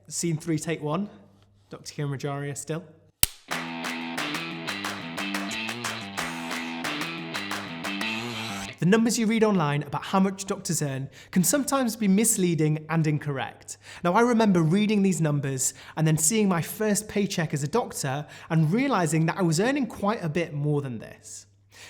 scene 3, take 1. Dr Kiran Morjaria still. The numbers you read online about how much doctors earn can sometimes be misleading and incorrect. Now, I remember reading these numbers and then seeing my first paycheck as a doctor and realizing that I was earning quite a bit more than this.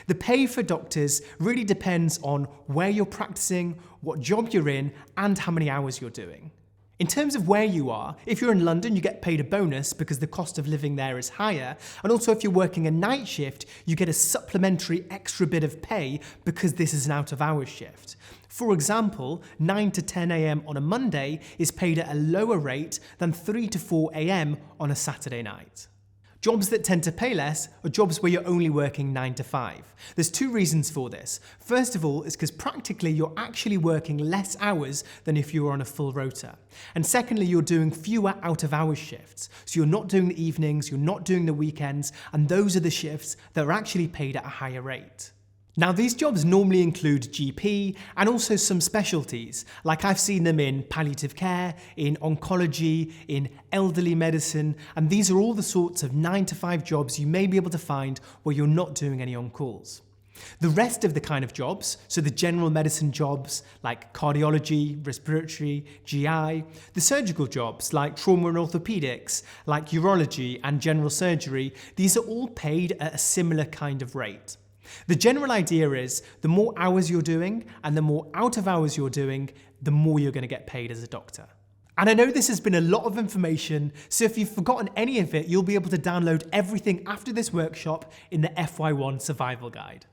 The pay for doctors really depends on where you're practicing, what job you're in, and how many hours you're doing. In terms of where you are, if you're in London, you get paid a bonus because the cost of living there is higher. And also if you're working a night shift, you get a supplementary extra bit of pay because this is an out of hours shift. For example, 9 to 10 a.m. on a Monday is paid at a lower rate than 3 to 4 a.m. on a Saturday night. Jobs that tend to pay less are jobs where you're only working 9 to 5. There's 2 reasons for this. First of all, it's because practically you're actually working less hours than if you were on a full rota. And secondly, you're doing fewer out-of-hours shifts. So you're not doing the evenings, you're not doing the weekends, and those are the shifts that are actually paid at a higher rate. Now, these jobs normally include GP and also some specialties, like I've seen them in palliative care, in oncology, in elderly medicine, and these are all the sorts of 9 to 5 jobs you may be able to find where you're not doing any on-calls. The rest of the kind of jobs, so the general medicine jobs like cardiology, respiratory, GI, the surgical jobs like trauma and orthopedics, like urology and general surgery, these are all paid at a similar kind of rate. The general idea is the more hours you're doing and the more out of hours you're doing, the more you're going to get paid as a doctor. And I know this has been a lot of information, so if you've forgotten any of it, you'll be able to download everything after this workshop in the FY1 Survival Guide.